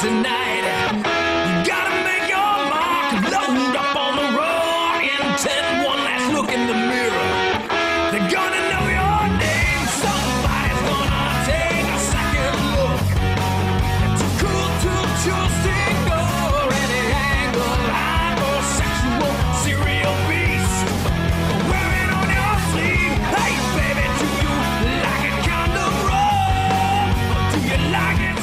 tonight. You gotta make your mark, load up on the raw intent. One last look in the mirror. They're gonna know your name. Somebody's gonna take a second look. Too cool to choose to ignore any angle. Hypersexual serial beast wearing on your sleeve. Hey baby, do you like it kind of raw? Do you like it?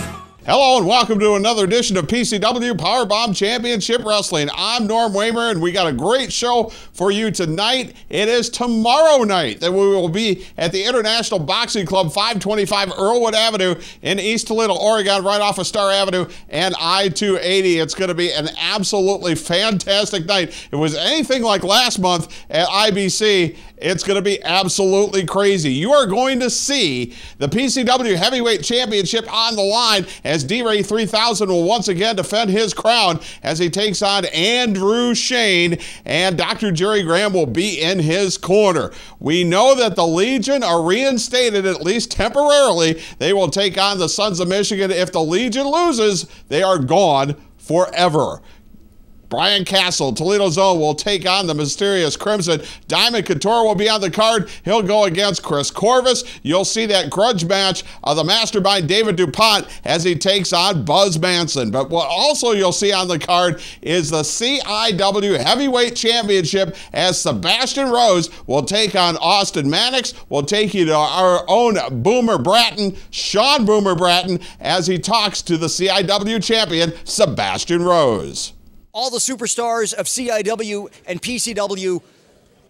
Hello and welcome to another edition of PCW Powerbomb Championship Wrestling. I'm Norm Waymer and we got a great show for you tonight. It is tomorrow night that we will be at the International Boxing Club, 525 Earlwood Avenue in East Toledo, Oregon, right off of Star Avenue and I-280. It's going to be an absolutely fantastic night. If it was anything like last month at IBC, it's going to be absolutely crazy. You are going to see the PCW Heavyweight Championship on the line as D-Ray 3000 will once again defend his crown as he takes on Andrew Shane, and Dr. Jerry Graham will be in his corner. We know that the Legion are reinstated, at least temporarily. They will take on the Sons of Michigan. If the Legion loses, they are gone forever. Brian Castle, Toledo's own, will take on the mysterious Crimson. Diamond Couture will be on the card. He'll go against Chris Corvus. You'll see that grudge match of the mastermind David DuPont as he takes on Buzz Manson. But what also you'll see on the card is the CIW Heavyweight Championship as Sebastian Rose will take on Austin Mannix. We'll take you to our own Boomer Bratton, Sean Boomer Bratton, as he talks to the CIW champion, Sebastian Rose. All the superstars of CIW and PCW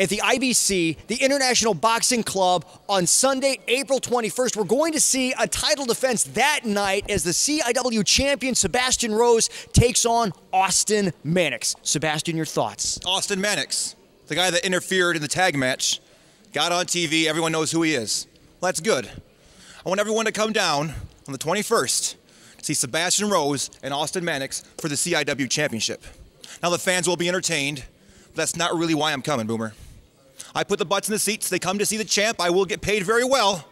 at the IBC, the International Boxing Club, on Sunday, April 21st. We're going to see a title defense that night as the CIW champion, Sebastian Rose, takes on Austin Mannix. Sebastian, your thoughts? Austin Mannix, the guy that interfered in the tag match, got on TV, everyone knows who he is. Well, that's good. I want everyone to come down on the 21st to see Sebastian Rose and Austin Mannix for the CIW championship. Now the fans will be entertained, but that's not really why I'm coming, Boomer. I put the butts in the seats. They come to see the champ. I will get paid very well,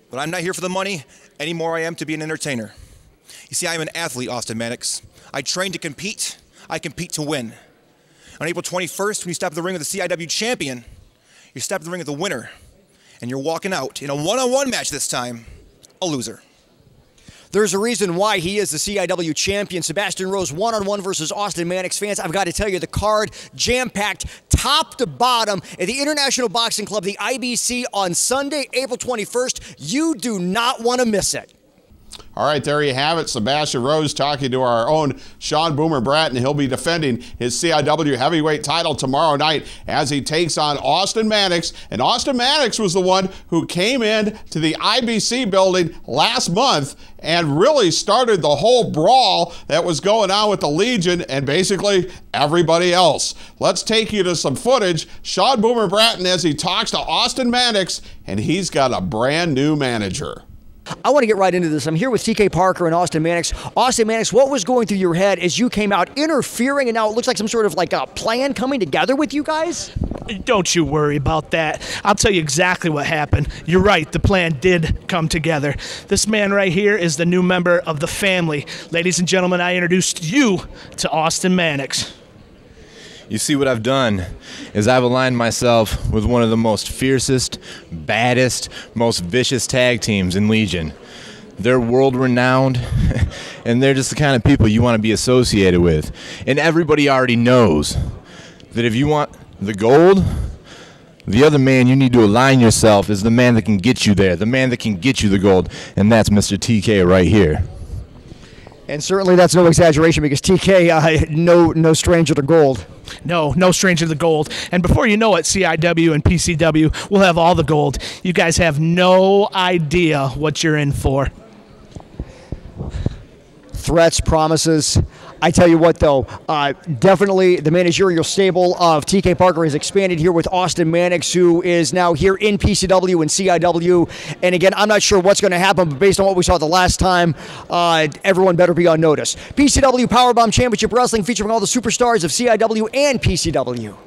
but I'm not here for the money anymore. I am to be an entertainer. You see, I'm an athlete, Austin Mannix. I train to compete. I compete to win. On April 21st, when you step in the ring with the CIW champion, you step in the ring with the winner, and you're walking out in a one-on-one match this time, a loser. There's a reason why he is the CIW champion. Sebastian Rose, one-on-one versus Austin Mannix. Fans, I've got to tell you, the card jam-packed top to bottom at the International Boxing Club, the IBC, on Sunday, April 21st. You do not want to miss it. All right, there you have it. Sebastian Rose talking to our own Sean Boomer Bratton. He'll be defending his CIW heavyweight title tomorrow night as he takes on Austin Mannix. And Austin Mannix was the one who came in to the IBC building last month and really started the whole brawl that was going on with the Legion and basically everybody else. Let's take you to some footage. Sean Boomer Bratton as he talks to Austin Mannix, and he's got a brand new manager. I want to get right into this. I'm here with TK Parker and Austin Mannix. Austin Mannix, what was going through your head as you came out interfering, and now it looks like some sort of like a plan coming together with you guys? Don't you worry about that. I'll tell you exactly what happened. You're right, the plan did come together. This man right here is the new member of the family. Ladies and gentlemen, I introduced you to Austin Mannix. You see, what I've done is I've aligned myself with one of the most fiercest, baddest, most vicious tag teams in Legion. They're world-renowned, and they're just the kind of people you want to be associated with. And everybody already knows that if you want the gold, the other man you need to align yourself is the man that can get you there, the man that can get you the gold, and that's Mr. TK right here. And certainly that's no exaggeration because TK, no stranger to gold. No stranger to gold. And before you know it, CIW and PCW will have all the gold. You guys have no idea what you're in for. Threats, promises. I tell you what, though, definitely the managerial stable of TK Parker has expanded here with Austin Mannix, who is now here in PCW and CIW. And again, I'm not sure what's going to happen, but based on what we saw the last time, everyone better be on notice. PCW Powerbomb Championship Wrestling featuring all the superstars of CIW and PCW.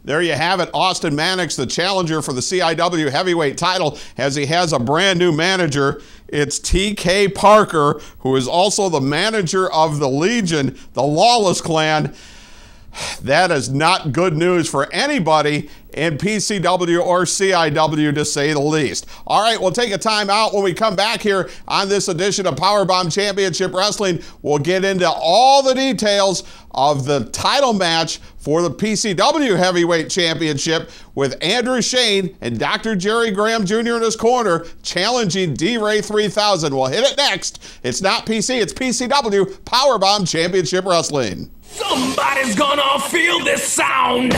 There you have it. Austin Mannix, the challenger for the CIW heavyweight title, as he has a brand new manager It's TK Parker, who is also the manager of the Legion, the Lawless Clan. That is not good news for anybody in PCW or CIW, to say the least. All right, we'll take a time out. When we come back here on this edition of Powerbomb Championship Wrestling, we'll get into all the details of the title match for the PCW Heavyweight Championship with Andrew Shane and Dr. Jerry Graham Jr. in his corner challenging D-Ray 3000. We'll hit it next. It's not PC, it's PCW Powerbomb Championship Wrestling. Somebody's gonna feel this sound.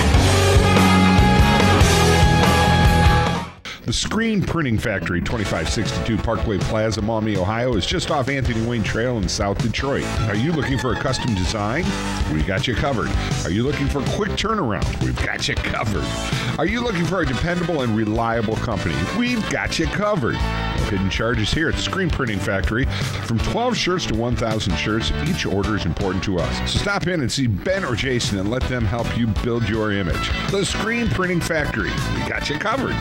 The Screen Printing Factory, 2562 Parkway Plaza, Maumee, Ohio, is just off Anthony Wayne Trail in South Detroit. Are you looking for a custom design? We got you covered. Are you looking for a quick turnaround? We've got you covered. Are you looking for a dependable and reliable company? We've got you covered. No hidden charges here at the Screen Printing Factory. From 12 shirts to 1,000 shirts, each order is important to us. So stop in and see Ben or Jason and let them help you build your image. The Screen Printing Factory. We got you covered.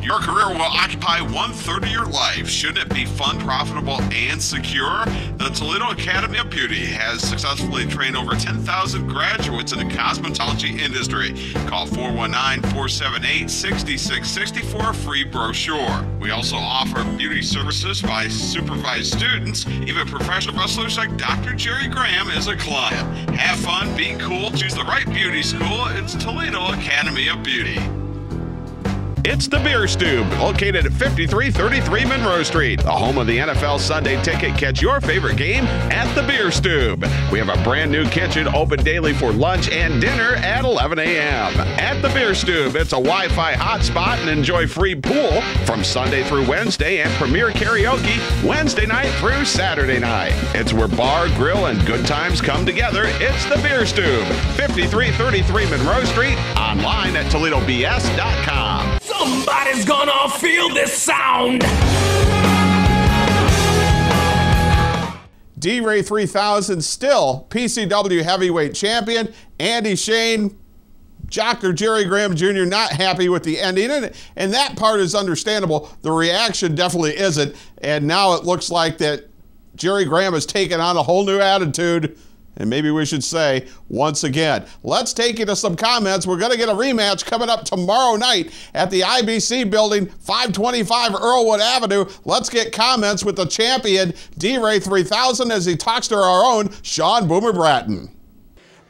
Your career will occupy 1/3 of your life. Shouldn't it be fun, profitable, and secure? The Toledo Academy of Beauty has successfully trained over 10,000 graduates in the cosmetology industry. Call 419-478-6660 for a free brochure. We also offer beauty services by supervised students. Even professional wrestlers like Dr. Jerry Graham is a client. Have fun, be cool, choose the right beauty school. It's Toledo Academy of Beauty. It's the Beer Stube, located at 5333 Monroe Street, the home of the NFL Sunday Ticket. Catch your favorite game at the Beer Stube. We have a brand new kitchen open daily for lunch and dinner at 11 a.m. At the Beer Stube, it's a Wi-Fi hotspot and enjoy free pool from Sunday through Wednesday and premier karaoke Wednesday night through Saturday night. It's where bar, grill, and good times come together. It's the Beer Stube, 5333 Monroe Street, online at ToledoBS.com. Somebody's gonna feel this sound. D-Ray 3000 still PCW Heavyweight Champion. Andy Shane, Dr. Jerry Graham Jr. not happy with the ending, and that part is understandable. The reaction definitely isn't, and now it looks like that Jerry Graham has taken on a whole new attitude. And maybe we should say, once again, let's take you to some comments. We're going to get a rematch coming up tomorrow night at the IBC building, 525 Earlwood Avenue. Let's get comments with the champion, D-Ray 3000, as he talks to our own Sean Boomer Bratton.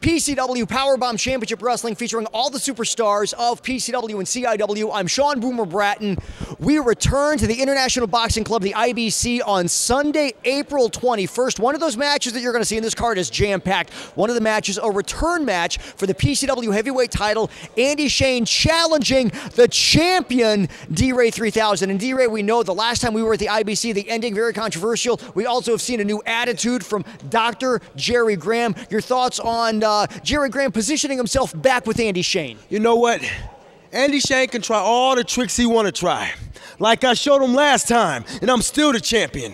PCW Powerbomb Championship Wrestling featuring all the superstars of PCW and CIW. I'm Sean Boomer Bratton. We return to the International Boxing Club, the IBC, on Sunday, April 21st. One of those matches that you're going to see in this card is jam-packed. One of the matches, a return match for the PCW Heavyweight title. Andy Shane challenging the champion, D-Ray 3000. And D-Ray, we know the last time we were at the IBC, the ending very controversial. We also have seen a new attitude from Dr. Jerry Graham. Your thoughts on Jerry Graham positioning himself back with Andy Shane? You know what? Andy Shane can try all the tricks he want to try. Like I showed him last time, and I'm still the champion.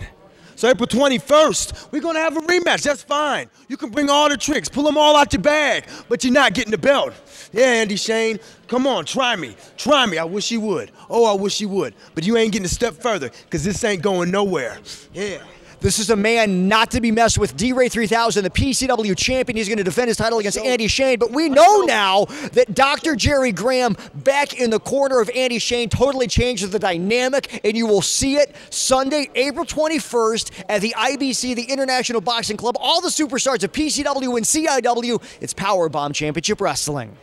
So April 21st, we're going to have a rematch. That's fine. You can bring all the tricks, pull them all out your bag, but you're not getting the belt. Yeah, Andy Shane, come on, try me. Try me. I wish you would. Oh, I wish you would. But you ain't getting a step further, because this ain't going nowhere. Yeah. This is a man not to be messed with. D-Ray 3000, the PCW champion. He's going to defend his title against Andy Shane. But we know now that Dr. Jerry Graham back in the corner of Andy Shane totally changes the dynamic, and you will see it Sunday, April 21st at the IBC, the International Boxing Club. All the superstars of PCW and CIW. It's Powerbomb Championship Wrestling.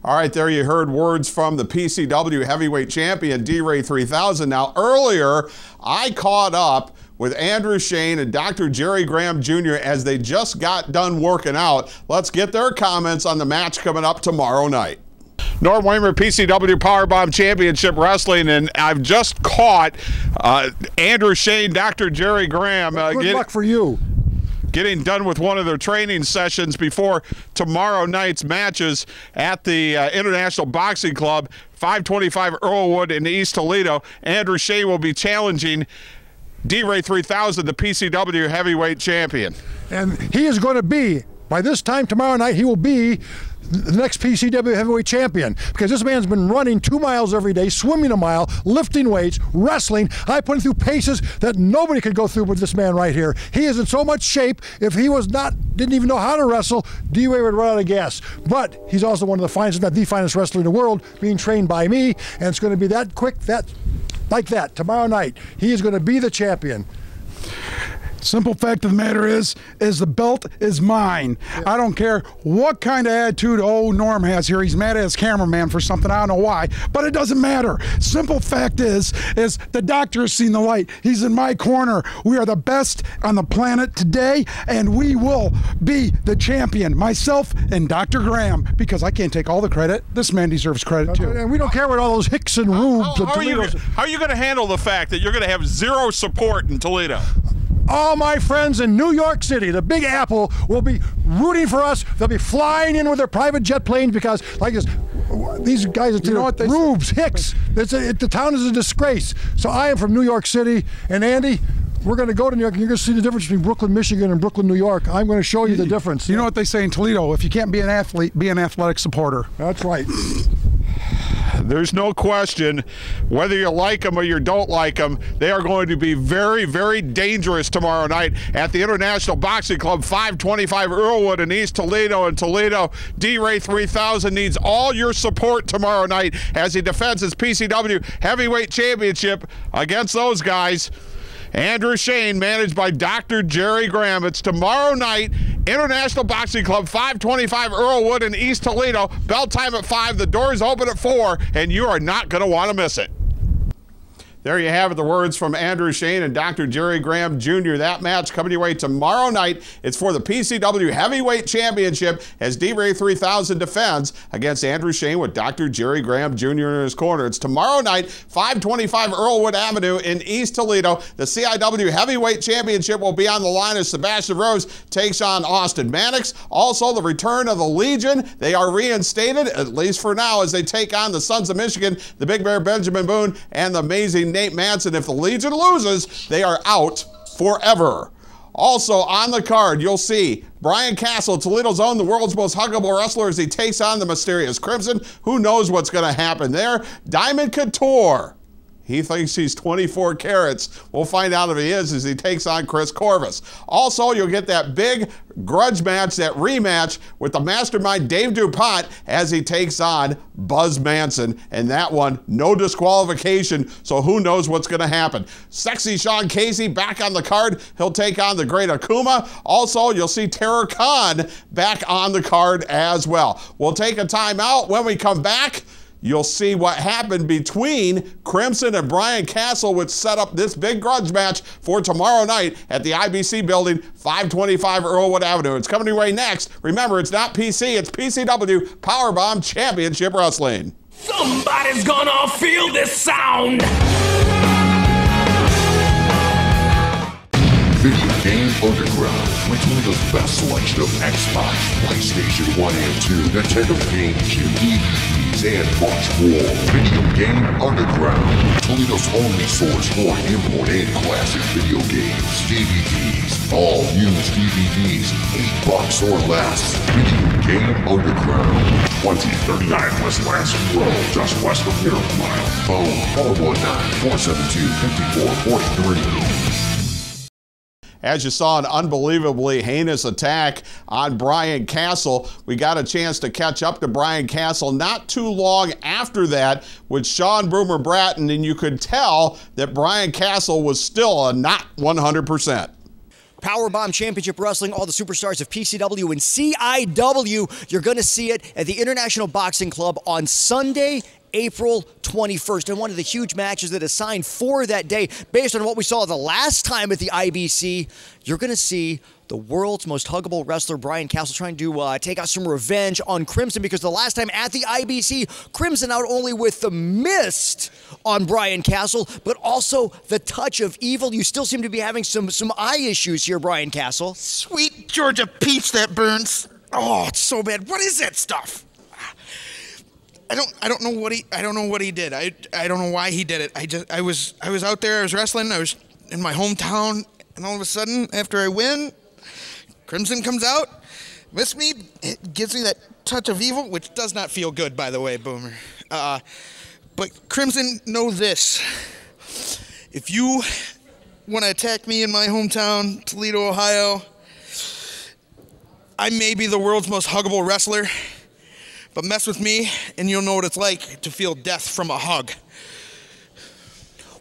All right, there you heard words from the PCW Heavyweight Champion, D-Ray 3000. Now, earlier, I caught up with Andrew Shane and Dr. Jerry Graham Jr. as they just got done working out. Let's get their comments on the match coming up tomorrow night. Norm Weimer, PCW Powerbomb Championship Wrestling, and I've just caught Andrew Shane, Dr. Jerry Graham. Good luck for you. Getting done with one of their training sessions before tomorrow night's matches at the International Boxing Club, 525 Earlwood in East Toledo. Andrew Shane will be challenging D-Ray 3000, the PCW Heavyweight Champion. And he is going to be, by this time tomorrow night, he will be the next PCW heavyweight champion, because this man's been running 2 miles every day, swimming a mile, lifting weights, wrestling. I put him through paces that nobody could go through with this man right here. He is in so much shape. If he didn't even know how to wrestle, D-Ray would run out of gas. But he's also one of the finest, if not the finest wrestler in the world, being trained by me, and it's going to be that quick, like that, tomorrow night. He is going to be the champion. Simple fact of the matter is the belt is mine. Yeah. I don't care what kind of attitude old Norm has here. He's mad at his cameraman for something. I don't know why, but it doesn't matter. Simple fact is the doctor has seen the light. He's in my corner. We are the best on the planet today, and we will be the champion. Myself and Dr. Graham, because I can't take all the credit. This man deserves credit too. And we don't care what all those Hicks and Rubes. How are you going to handle the fact that you're going to have zero support in Toledo? All my friends in New York City, the Big Apple, will be rooting for us. They'll be flying in with their private jet planes because, like this, these guys, you know what, Rubes, Hicks, the town is a disgrace. So I am from New York City, and Andy, we're going to go to New York, and you're going to see the difference between Brooklyn, Michigan, and Brooklyn, New York. I'm going to show you the difference. You know what they say in Toledo? If you can't be an athlete, be an athletic supporter. That's right. There's no question, whether you like them or you don't like them, they are going to be very, very dangerous tomorrow night at the International Boxing Club, 525 Earlwood in East Toledo. And Toledo, D-Ray 3000 needs all your support tomorrow night as he defends his PCW Heavyweight Championship against those guys. Andrew Shane, managed by Dr. Jerry Graham. It's tomorrow night, International Boxing Club, 525 Earlwood in East Toledo. Bell time at 5. The doors open at 4, and you are not going to want to miss it. There you have it, the words from Andrew Shane and Dr. Jerry Graham Jr. That match coming your way tomorrow night. It's for the PCW Heavyweight Championship as D-Ray 3000 defends against Andrew Shane with Dr. Jerry Graham Jr. in his corner. It's tomorrow night, 525 Earlwood Avenue in East Toledo. The CIW Heavyweight Championship will be on the line as Sebastian Rose takes on Austin Mannix. Also, the return of the Legion. They are reinstated, at least for now, as they take on the Sons of Michigan, the Big Bear Benjamin Boone, and the amazing Nate Manson. If the Legion loses, they are out forever. Also on the card, you'll see Brian Castle, Toledo's own, the world's most huggable wrestler, as he takes on the mysterious Crimson. Who knows what's going to happen there? Diamond Couture. He thinks he's 24 carats. We'll find out if he is as he takes on Chris Corvus. Also, you'll get that big grudge match, that rematch with the mastermind Dave DuPont as he takes on Buzz Manson. And that one, no disqualification, so who knows what's going to happen. Sexy Sean Casey back on the card. He'll take on the great Akuma. Also, you'll see Terror Khan back on the card as well. We'll take a timeout. When we come back, you'll see what happened between Crimson and Brian Castle, which set up this big grudge match for tomorrow night at the IBC building, 525 Earlwood Avenue. It's coming your way next. Remember, it's not PC, it's PCW Powerbomb Championship Wrestling. Somebody's gonna feel this sound. Video Game Underground, with Toledo's best selection of Xbox, PlayStation 1 and 2, Nintendo GameCube, DVDs, and much more. Video Game Underground, Toledo's only source for import and classic video games, DVDs, all used DVDs, $8 or less. Video Game Underground, 2039 West Last Road, just west of Miracle Mile. Phone 419-472-5443. As you saw, an unbelievably heinous attack on Brian Castle. We got a chance to catch up to Brian Castle not too long after that with Sean Boomer Bratton, and you could tell that Brian Castle was still not 100%. Powerbomb Championship Wrestling, all the superstars of PCW and CIW. You're going to see it at the International Boxing Club on Sunday, April 21st, and one of the huge matches that is signed for that day, based on what we saw the last time at the IBC, you're going to see the world's most huggable wrestler, Brian Castle, trying to take out some revenge on Crimson, because the last time at the IBC, Crimson not only with the mist on Brian Castle, but also the touch of evil. You still seem to be having some eye issues here, Brian Castle. Sweet Georgia peach that burns. Oh, it's so bad. What is that stuff? I don't know what he did. I don't know why he did it. I was out there, I was wrestling, I was in my hometown, and all of a sudden, after I win, Crimson comes out, Miss me, it gives me that touch of evil, which does not feel good, by the way, Boomer. But Crimson, know this. If you want to attack me in my hometown, Toledo, Ohio, I may be the world's most huggable wrestler, but mess with me and you'll know what it's like to feel death from a hug.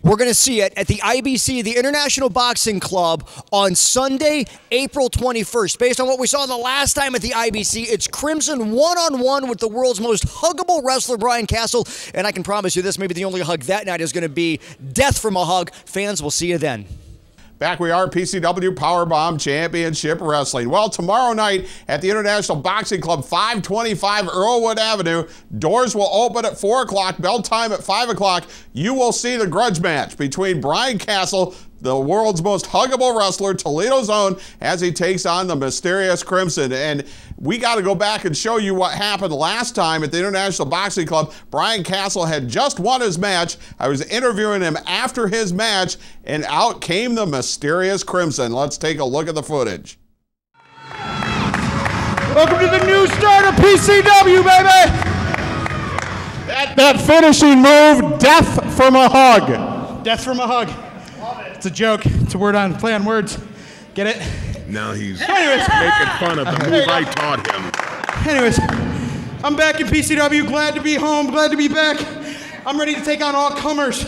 We're going to see it at the IBC, the International Boxing Club, on Sunday, April 21st. Based on what we saw the last time at the IBC, it's Crimson one-on-one with the world's most huggable wrestler, Brian Castle. And I can promise you this, maybe the only hug that night is going to be death from a hug. Fans, we'll see you then. Back we are, PCW Powerbomb Championship Wrestling. Well, tomorrow night at the International Boxing Club, 525 Earlwood Avenue, doors will open at 4 o'clock, bell time at 5 o'clock. You will see the grudge match between Brian Castle, the world's most huggable wrestler, Toledo's own, as he takes on the mysterious Crimson. And we got to go back and show you what happened last time at the International Boxing Club. Brian Castle had just won his match. I was interviewing him after his match, and out came the mysterious Crimson. Let's take a look at the footage. Welcome to the new start of PCW, baby! That finishing move, death from a hug. Death from a hug. It's a joke. It's a word on play on words. Get it? Now he's Anyways. making fun of the move I taught him. Anyways, I'm back in PCW. Glad to be home. Glad to be back. I'm ready to take on all comers.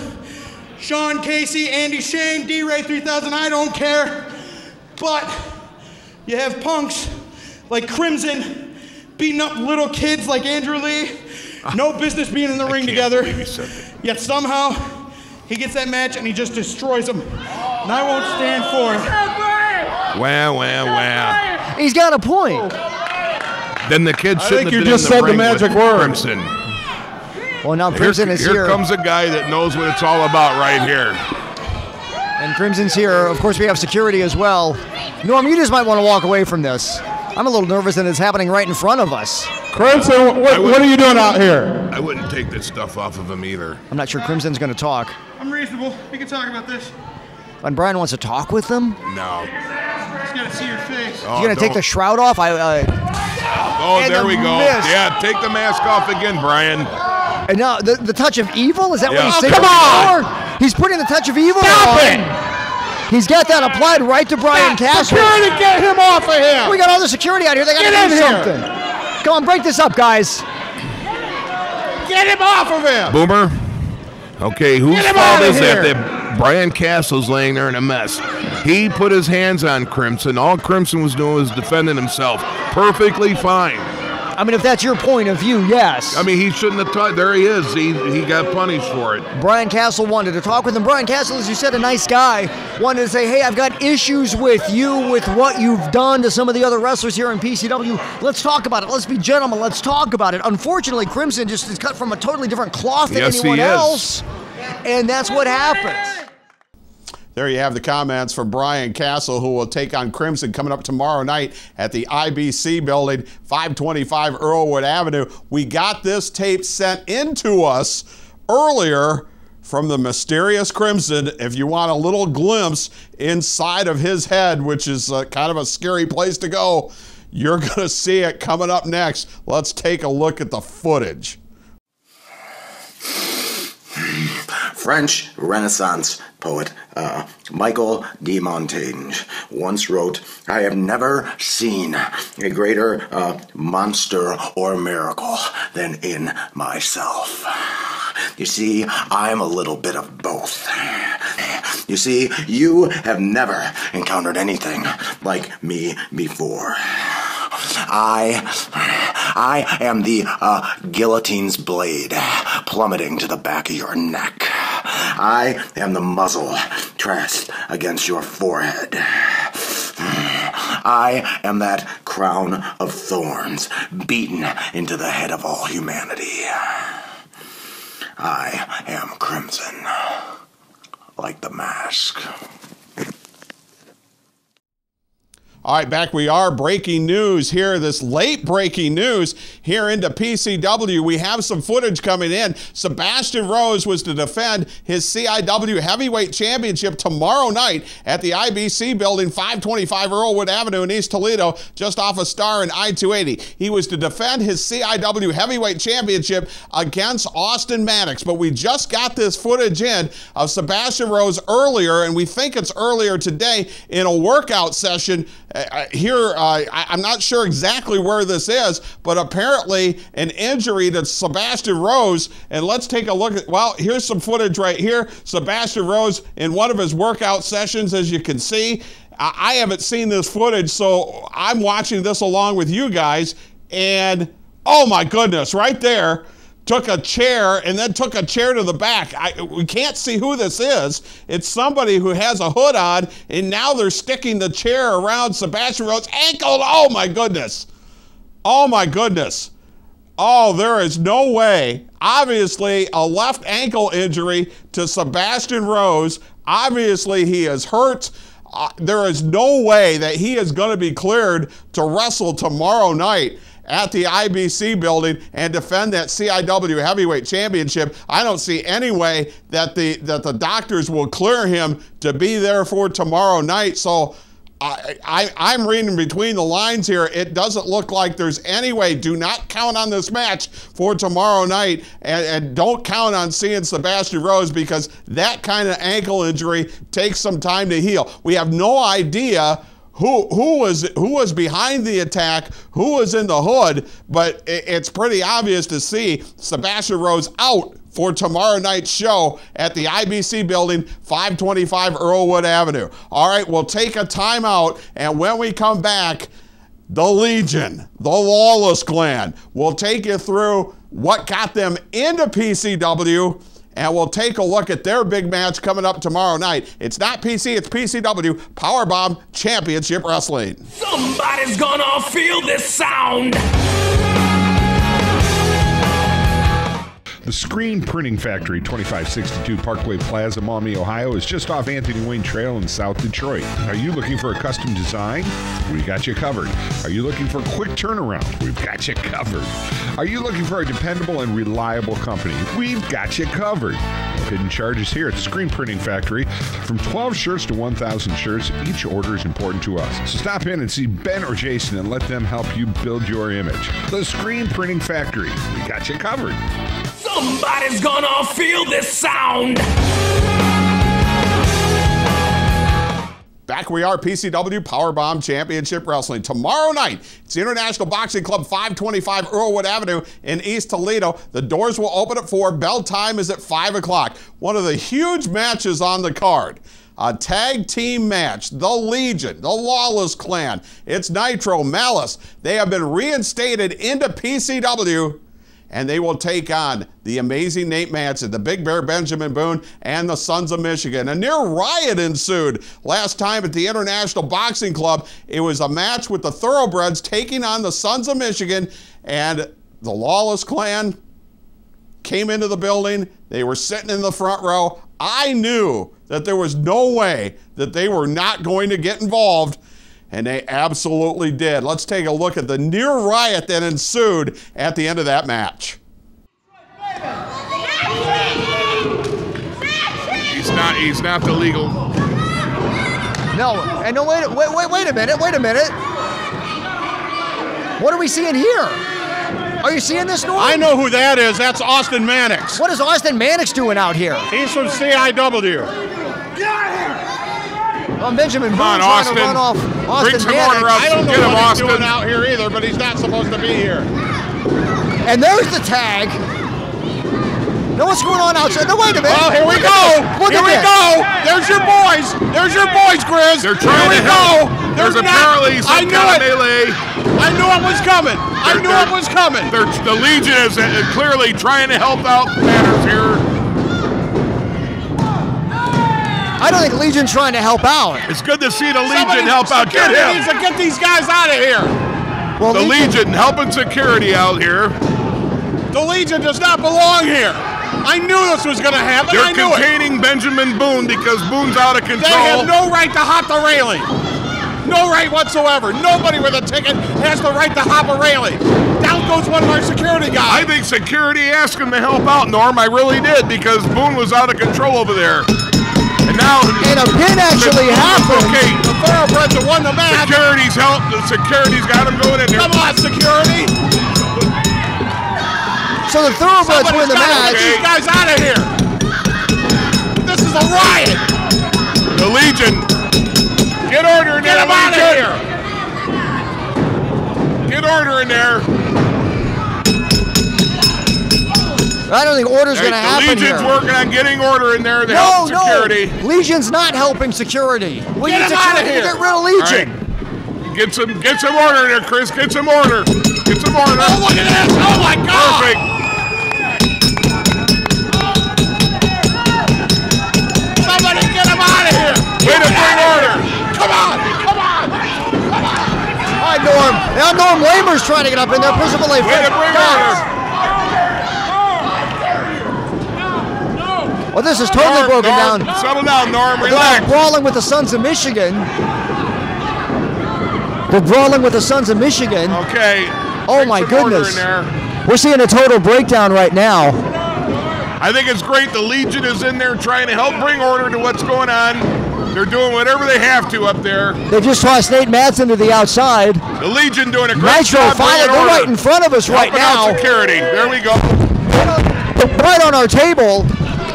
Sean, Casey, Andy, Shane, D-Ray 3000. I don't care. But you have punks like Crimson beating up little kids like Andrew Lee. No business being in the ring together. Yet somehow he gets that match and he just destroys them. And I won't stand for it. Wow. He's got a point. Then the kid shouldn't have you been just in the said the ring magic with word. Crimson. Well, now Crimson is here. Here comes a guy that knows what it's all about right here. And Crimson's here. Of course, we have security as well. Norm, you just might want to walk away from this. I'm a little nervous that it's happening right in front of us. Crimson, what are you doing out here? I wouldn't take this stuff off of him either. I'm not sure Crimson's going to talk. I'm reasonable. We can talk about this. And Brian wants to talk with them? No. Just gotta see your face. He's going to take the shroud off? Oh, there we go. miss. Yeah, take the mask off again, Brian. And now, the touch of evil? Is that what Yeah. he's Oh, saying? come on! He's putting the touch of evil on. He's got that applied right to Brian Castle. Security, get him off of here! We got all the security out here. They got Get to in do here. something. Come on, break this up, guys. Get him off of him! Boomer. Okay, whose Get him fault outta is that? here. That Brian Castle's laying there in a mess. He put his hands on Crimson. All Crimson was doing was defending himself. Perfectly fine. I mean, if that's your point of view, yes. I mean, he shouldn't have touched. There he is. He got punished for it. Brian Castle wanted to talk with him. Brian Castle, as you said, a nice guy, wanted to say, hey, I've got issues with you, with what you've done to some of the other wrestlers here in PCW. Let's talk about it. Let's be gentlemen. Let's talk about it. Unfortunately, Crimson just is cut from a totally different cloth than Yes, anyone he is. else. And that's what happens. There you have the comments from Brian Castle, who will take on Crimson coming up tomorrow night at the IBC building, 525 Earlwood Avenue. We got this tape sent into us earlier from the mysterious Crimson. If you want a little glimpse inside of his head, which is kind of a scary place to go, you're going to see it coming up next. Let's take a look at the footage. French Renaissance poet Michael de Montaigne once wrote, I have never seen a greater monster or miracle than in myself. You see, I'm a little bit of both. You see, you have never encountered anything like me before. I am the guillotine's blade plummeting to the back of your neck. I am the muzzle pressed against your forehead. I am that crown of thorns beaten into the head of all humanity. I am Crimson, like the mask. All right, back we are. Breaking news here, this late breaking news here into PCW. We have some footage coming in. Sebastian Rose was to defend his CIW Heavyweight Championship tomorrow night at the IBC building, 525 Earlwood Avenue in East Toledo, just off of Star and I-280. He was to defend his CIW Heavyweight Championship against Austin Maddox, but we just got this footage in of Sebastian Rose earlier, and we think it's earlier today in a workout session. I'm not sure exactly where this is, but apparently an injury to Sebastian Rose. And let's take a look at, well, here's some footage right here. Sebastian Rose in one of his workout sessions, as you can see. I haven't seen this footage, so I'm watching this along with you guys. And oh my goodness, right there. Took a chair and then took a chair to the back. We can't see who this is. It's somebody who has a hood on, and now they're sticking the chair around Sebastian Rose's ankle. Oh my goodness. Oh my goodness. Oh, there is no way. Obviously, a left ankle injury to Sebastian Rose. Obviously, he is hurt. There is no way that he is going to be cleared to wrestle tomorrow night at the IBC building and defend that CIW Heavyweight Championship. I don't see any way that the doctors will clear him to be there for tomorrow night. So I'm reading between the lines here. It doesn't look like there's any way. Do not count on this match for tomorrow night, and don't count on seeing Sebastian Rose, because that kind of ankle injury takes some time to heal. We have no idea who was behind the attack, who was in the hood, but it's pretty obvious to see Sebastian Rose out for tomorrow night's show at the IBC building, 525 Earlwood Avenue. All right, we'll take a timeout, and when we come back, the Legion, the Lawless Clan, will take you through what got them into PCW, and we'll take a look at their big match coming up tomorrow night. It's not PC, it's PCW Powerbomb Championship Wrestling. Somebody's gonna feel this sound. The Screen Printing Factory, 2562 Parkway Plaza, Maumee, Ohio, is just off Anthony Wayne Trail in South Detroit. Are you looking for a custom design? We got you covered. Are you looking for a quick turnaround? We've got you covered. Are you looking for a dependable and reliable company? We've got you covered. No hidden charges here at the Screen Printing Factory. From 12 shirts to 1,000 shirts, each order is important to us. So stop in and see Ben or Jason and let them help you build your image. The Screen Printing Factory. We got you covered. Somebody's gonna feel this sound. Back we are, PCW Powerbomb Championship Wrestling. Tomorrow night, it's the International Boxing Club, 525 Earlwood Avenue in East Toledo. The doors will open at 4. Bell time is at 5 o'clock. One of the huge matches on the card. A tag team match. The Legion, the Lawless Clan. It's Nitro, Malice. They have been reinstated into PCW, and they will take on the amazing Nate Manson, the Big Bear Benjamin Boone, and the Sons of Michigan. A near riot ensued last time at the International Boxing Club. It was a match with the Thoroughbreds taking on the Sons of Michigan, and the Lawless Clan came into the building. They were sitting in the front row. I knew that there was no way that they were not going to get involved, and they absolutely did. Let's take a look at the near riot that ensued at the end of that match. He's not the legal. No, and no, wait a minute. What are we seeing here? Are you seeing this, Norm? I know who that is. That's Austin Mannix. What is Austin Mannix doing out here? He's from CIW. Well, Benjamin Boone trying Austin. to run off Austin Bring some Mannix. order up. I don't know Get him, what he's Austin. doing out here either, but he's not supposed to be here. And there's the tag. Know what's going on outside? No, wait a minute. Oh, here we go. Here we go. There's your boys. There's your boys, Grizz. They're trying to help. There's apparently some kind of melee. I knew it was coming. I knew it was coming. The Legion is clearly trying to help out matters here. I don't think Legion's trying to help out. It's good to see the Legion help out. Get him. Needs to get these guys out of here. Well, The Legion helping security out here. The Legion does not belong here. I knew this was going to happen. They're I knew containing Benjamin Boone because Boone's out of control. They have no right to hop the railing. No right whatsoever. Nobody with a ticket has the right to hop a railing. Down goes one of our security guys. I think security asked him to help out, Norm. I really did, because Boone was out of control over there. And now, and a pin actually happened. Okay, the Thoroughbreds have won the match. Security's helped. The security's got him going in there. Come on, security. So the Thoroughbreds win the match. Get these guys out of here. This is a riot. The Legion. Get order in there. Get them out of here. Get order in there. I don't think order's going to happen here. The Legion's working on getting order in there to help security. No, Legion's not helping security. We need security to get rid of Legion. Right. Get some order in there, Chris. Get some order. Get some order. Oh, look at this. Oh, my God. Perfect. Somebody get him out of here. Way to bring order. Come on. Come on. Come on. All right, Norm. Now Norm Lamer's trying to get up in there. Way to bring order. Well, this is totally broken down. Settle down, Norm. Relax. They're brawling with the Sons of Michigan. They're brawling with the Sons of Michigan. Okay. Oh, my goodness. We're seeing a total breakdown right now. I think it's great the Legion is in there trying to help bring order to what's going on. They're doing whatever they have to up there. They just tossed Nate Madsen to the outside. The Legion doing a great Nitro job. finally, they're right in front of us right now. Security. There we go. Right on our table.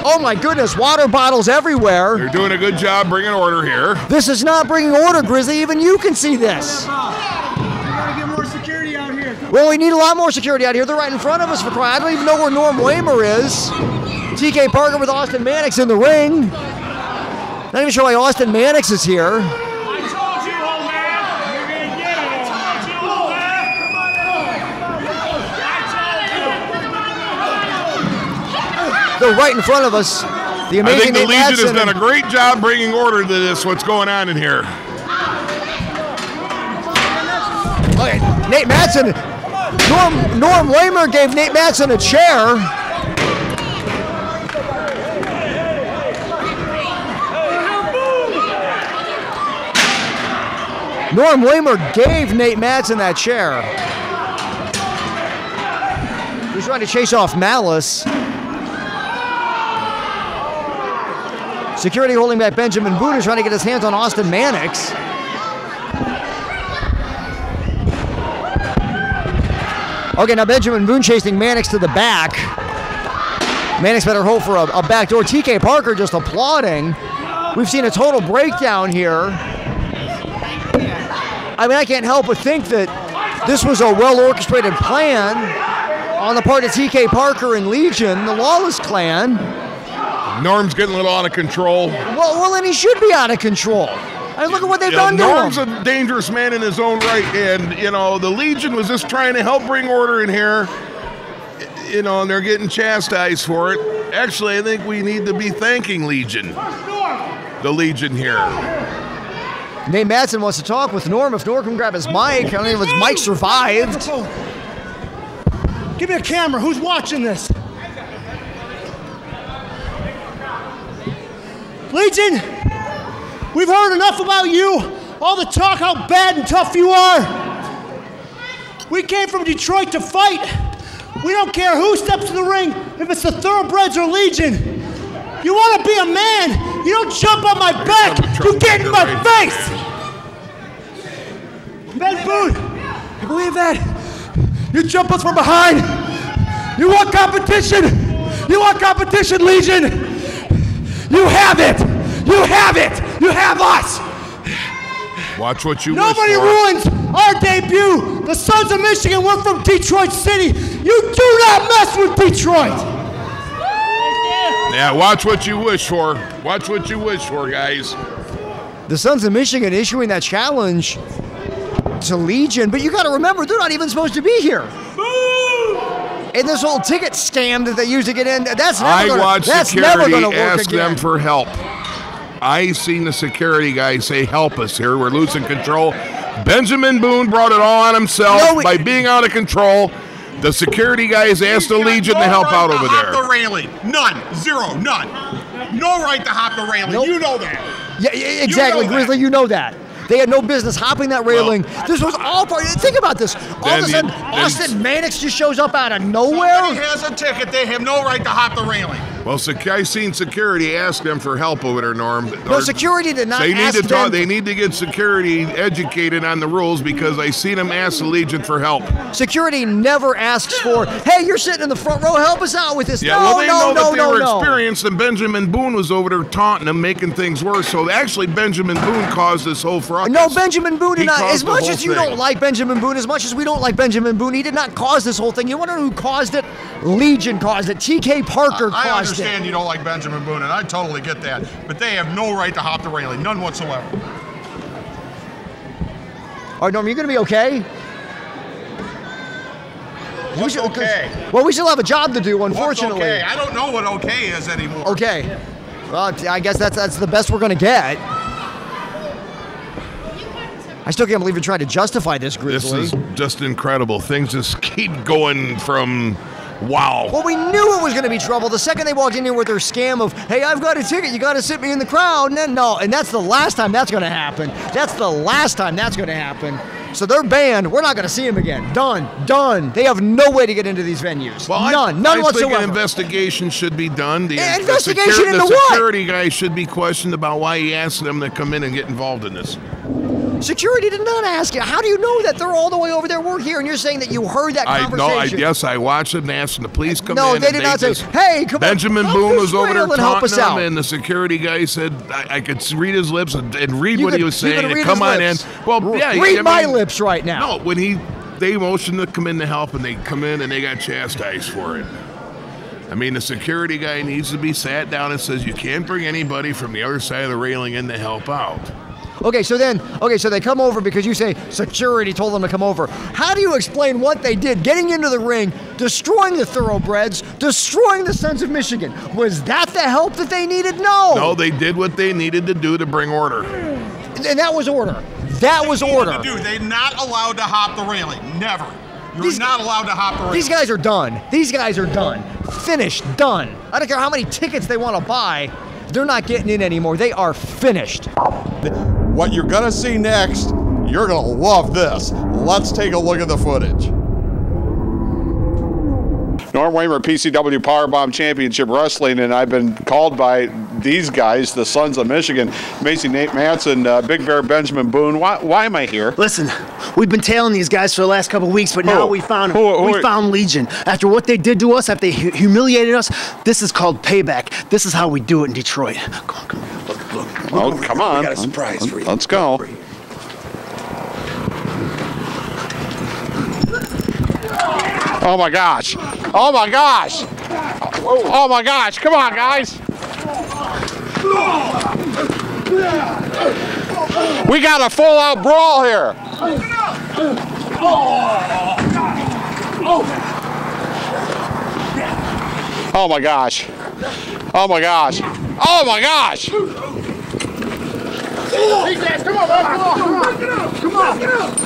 Oh my goodness, water bottles everywhere. They're doing a good job bringing order here. This is not bringing order, Grizzly. Even you can see this. We gotta get more security out here. Well, we need a lot more security out here. They're right in front of us for crying. I don't even know where Norm Waymer is. TK Parker with Austin Mannix in the ring. Not even sure why Austin Mannix is here. They're right in front of us. The amazing I think the Nate Legion Madsen has done a great job bringing order to this, what's going on in here. Okay, Nate Madsen. Norm Waymer gave Nate Madsen a chair. Norm Waymer gave Nate Madsen that chair. He's trying to chase off Malice. Security holding back Benjamin Boone is trying to get his hands on Austin Mannix. Okay, now Benjamin Boone chasing Mannix to the back. Mannix better hope for a backdoor. TK Parker just applauding. We've seen a total breakdown here. I mean, I can't help but think that this was a well-orchestrated plan on the part of TK Parker and Legion, the Lawless Clan. Norm's getting a little out of control. Well, and he should be out of control. I mean, look at what they've done to him. Norm's a dangerous man in his own right, and, you know, the Legion was just trying to help bring order in here, you know, and they're getting chastised for it. Actually, I think we need to be thanking Legion, the Legion here. Nate Madsen wants to talk with Norm. If Norm can grab his mic, I don't know if his mic survived. Give me a camera. Who's watching this? Legion, we've heard enough about you. All the talk how bad and tough you are. We came from Detroit to fight. We don't care who steps in the ring, if it's the Thoroughbreds or Legion. You want to be a man, you don't jump on my back, you get in my face. Ben Boone, you believe that? You jump us from behind. You want competition? You want competition, Legion? You have it! You have it! You have us! Watch what you Nobody wish for. ruins our debut! The Sons of Michigan, we're from Detroit City! You do not mess with Detroit! Yeah, watch what you wish for. Watch what you wish for, guys. The Sons of Michigan issuing that challenge to Legion, but you got to remember, they're not even supposed to be here. And this whole ticket scam that they use to get in, that's never going to work ask again. them for help. I seen the security guy say, help us here, we're losing control. Benjamin Boone brought it all on himself by being out of control. The security guys asked the Legion to help out over there. The railing. None. Zero. None. No right to hop the railing. Nope. You know that. Yeah, exactly, You know Grizzly, you know that. They had no business hopping that railing. This was all part. Think about this. All of a sudden, Austin Mannix just shows up out of nowhere. Somebody has a ticket. They have no right to hop the railing. Well, I seen security ask them for help over there, Norm. No, security did not ask them. They need to get security educated on the rules because I seen them ask the Legion for help. Security never asks for, hey, you're sitting in the front row, help us out with this. Yeah, well, they know that they were experienced, and Benjamin Boone was over there taunting them, making things worse. So actually, Benjamin Boone caused this whole fracas. No, Benjamin Boone did not. As much as you thing. don't like Benjamin Boone, as much as we don't like Benjamin Boone, he did not cause this whole thing. You wonder who caused it? Legion caused it. TK Parker caused it. I understand you don't like Benjamin Boone, and I totally get that. But they have no right to hop the railing, none whatsoever. All right, Norm, you going to be okay? What's okay? Well, we still have a job to do, unfortunately. What's okay? I don't know what okay is anymore. Okay. Well, I guess that's the best we're going to get. I still can't believe you're trying to justify this, Grizzly. This is just incredible. Things just keep going from wow. Well, we knew it was going to be trouble. The second they walked in here with their scam of, hey, I've got a ticket, you got to sit me in the crowd. And then, no, and that's the last time that's going to happen. That's the last time that's going to happen. So they're banned. We're not going to see them again. Done. They have no way to get into these venues. Well, None I whatsoever. think an investigation should be done. Investigation into what? The security guy should be questioned about why he asked them to come in and get involved in this. Security did not ask you. How do you know that? They're all the way over there. We're here, and you're saying that you heard that conversation. Yes, I watched it and asked them to please come in. No, they did not say, hey, come on. Benjamin Boone was over there taunting them, out. and the security guy said, I could read his lips and read what he was saying. And come on in. Well, yeah. Read my lips right now. No, when they motioned to come in to help, and they come in and they got chastised for it. I mean, the security guy needs to be sat down and says, you can't bring anybody from the other side of the railing in to help out. Okay, so they come over because you say security told them to come over. How do you explain what they did? Getting into the ring, destroying the thoroughbreds, destroying the Sons of Michigan. Was that the help that they needed? No. No, they did what they needed to do to bring order. And that was order. That was order. They're not allowed to hop the railing. Never. You're not allowed to hop the railing. These guys are done. These guys are done. Finished. Done. I don't care how many tickets they want to buy. They're not getting in anymore. They are finished. What you're gonna see next, you're gonna love this. Let's take a look at the footage. Norm Waymer, PCW Powerbomb Championship Wrestling, and I've been called by these guys, the Sons of Michigan, Macy Nate Manson, Big Bear Benjamin Boone. Why am I here? Listen, we've been tailing these guys for the last couple of weeks, but now we found them. We found Legion. After what they did to us, after they humiliated us, this is called payback. This is how we do it in Detroit. Come on. Look. Oh, come on. We got a surprise for you. Let's go. Oh my gosh. Oh my gosh. Oh my gosh. Come on, guys. We got a full-out brawl here. Oh my gosh. Oh my gosh. Oh my gosh. Hey, guys, come on, man. Come on. Get up. Come on, man. Get off.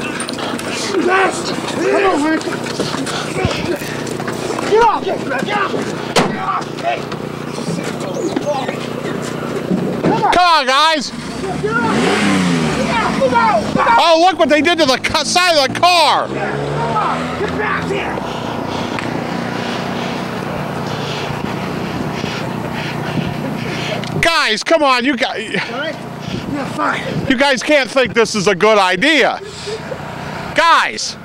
Hey. Come on, guys. Oh, look what they did to the side of the car. Get back here. Guys, come on, you guys. Yeah, fine. You guys can't think this is a good idea. Guys.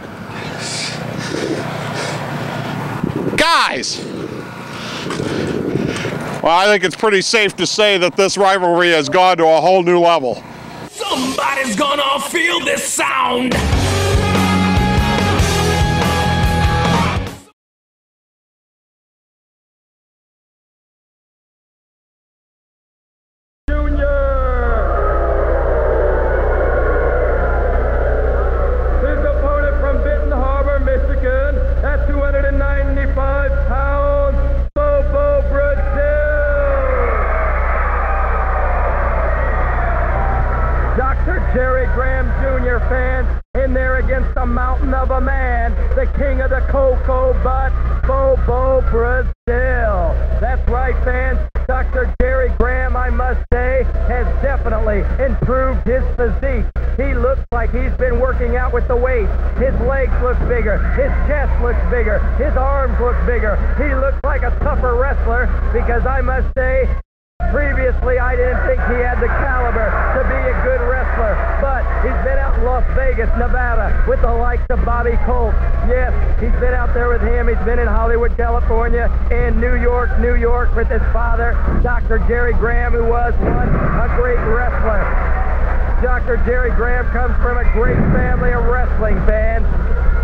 Well, I think it's pretty safe to say that this rivalry has gone to a whole new level. Somebody's gonna feel this sound. has definitely improved his physique. He looks like he's been working out with the weight. His legs look bigger. His chest looks bigger. His arms look bigger. He looks like a tougher wrestler because I must say, previously I didn't think he had the caliber to be a good wrestler, but he's been out in Las Vegas, Nevada with the likes of Bobby Colt. Yes, he's been out there with him. He's been in Hollywood, California, and New York with his father, Dr. Jerry Graham, who was once a great wrestler. Dr. Jerry Graham comes from a great family of wrestling fans.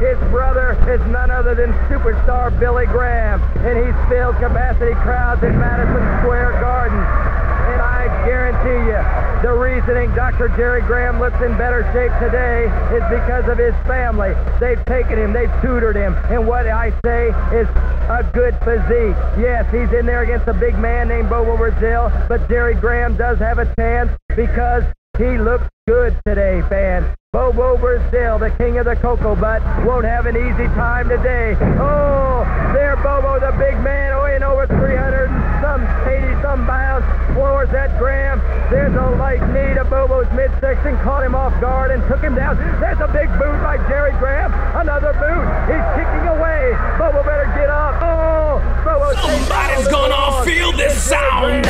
His brother is none other than superstar Billy Graham, and he's filled capacity crowds in Madison Square Garden. And I guarantee you, the reasoning Dr. Jerry Graham looks in better shape today is because of his family. They've taken him, they've tutored him, and what I say is a good physique. Yes, he's in there against a big man named Bobo Brazil, but Jerry Graham does have a chance because he looks good today, fans. Bobo Brazil, the king of the cocoa butt, won't have an easy time today. Oh, there Bobo, the big man, weighing over 380-some pounds, floors that Graham. There's a light knee to Bobo's midsection, caught him off guard and took him down. There's a big boot by Jerry Graham, another boot. He's kicking away. Bobo better get up. Oh, Bobo. Somebody's gonna feel this sound.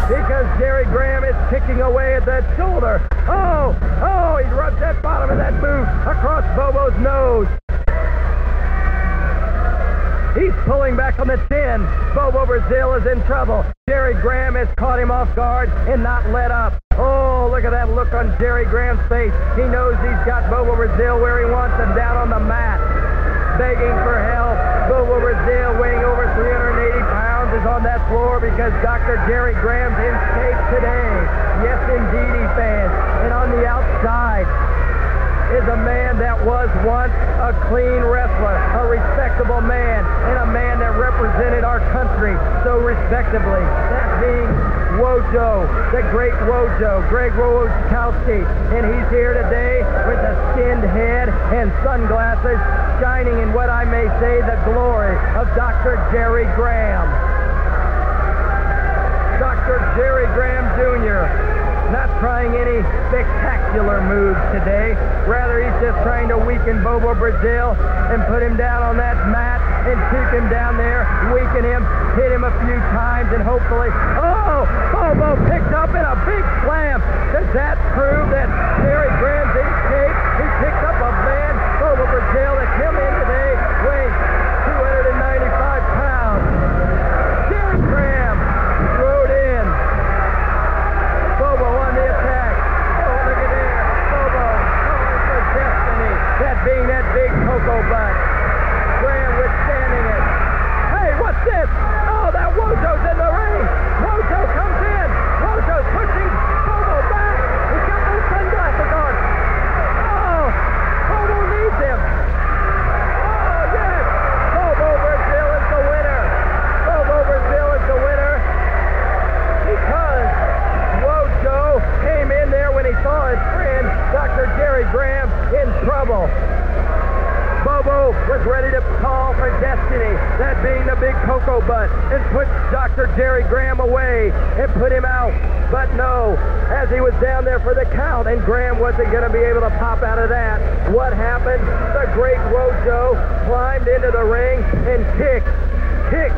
Because Jerry Graham is kicking away at that shoulder. Oh, he rubs that bottom of that boot across Bobo's nose. He's pulling back on the chin. Bobo Brazil is in trouble. Jerry Graham has caught him off guard and not let up. Oh, look at that look on Jerry Graham's face. He knows he's got Bobo Brazil where he wants him, down on the mat, begging for help. Bobo Brazil, weighing over 380 pounds, is on that floor because Dr. Jerry Graham's in shape today. Yes, indeedy, fans. And on the outside is a man that was once a clean wrestler, a respectable man, and a man that represented our country so respectably. That being Wojo, the great Wojo, Greg Wojciechowski. And he's here today with a skinned head and sunglasses, shining in what I may say the glory of Dr. Jerry Graham. Dr. Jerry Graham Jr. not trying any spectacular moves today. Rather, he's just trying to weaken Bobo Brazil and put him down on that mat and keep him down there, weaken him, hit him a few times, and hopefully, Bobo picked up in a big slam. Does that prove that Jerry Graham's in shape? He picked up a man, Bobo Brazil, that came in today weighing 295 pounds. Jerry Graham rode in. Bobo on the attack. Oh, look at there. Bobo calling for destiny. That being that big cocoa butt. Graham withstanding it. Hey, what's this? Oh, that Wojo's in the ring. Wojo comes in. Wojo's pushing Bobo back. He's got those sunglasses on. Oh, Bobo needs him. Oh, yes. Bobo Brazil is the winner. Bobo Brazil is the winner because Wojo came in there when he saw his friend, Dr. Jerry Graham, in trouble. Bobo was ready to call for destiny, that being the big cocoa butt, and put Dr. Jerry Graham away and put him out. But no, as he was down there for the count, and Graham wasn't going to be able to pop out of that, what happened? The great Wojo climbed into the ring and kicked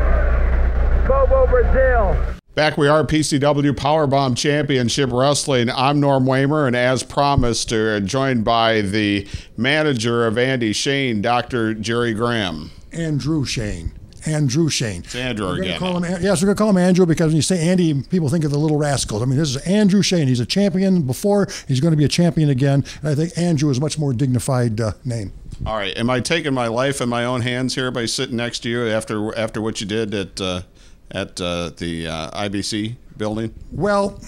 Bobo Brazil. Back we are, PCW Powerbomb Championship Wrestling. I'm Norm Waymer, and as promised, joined by the manager of Andy Shane, Dr. Jerry Graham. Andrew Shane. Andrew Shane. It's Andrew again. Yes, we're going to call him Andrew because when you say Andy, people think of the Little Rascals. I mean, this is Andrew Shane. He's a champion before. He's going to be a champion again. And I think Andrew is a much more dignified name. All right. Am I taking my life in my own hands here by sitting next to you after what you did at the IBC building? Well,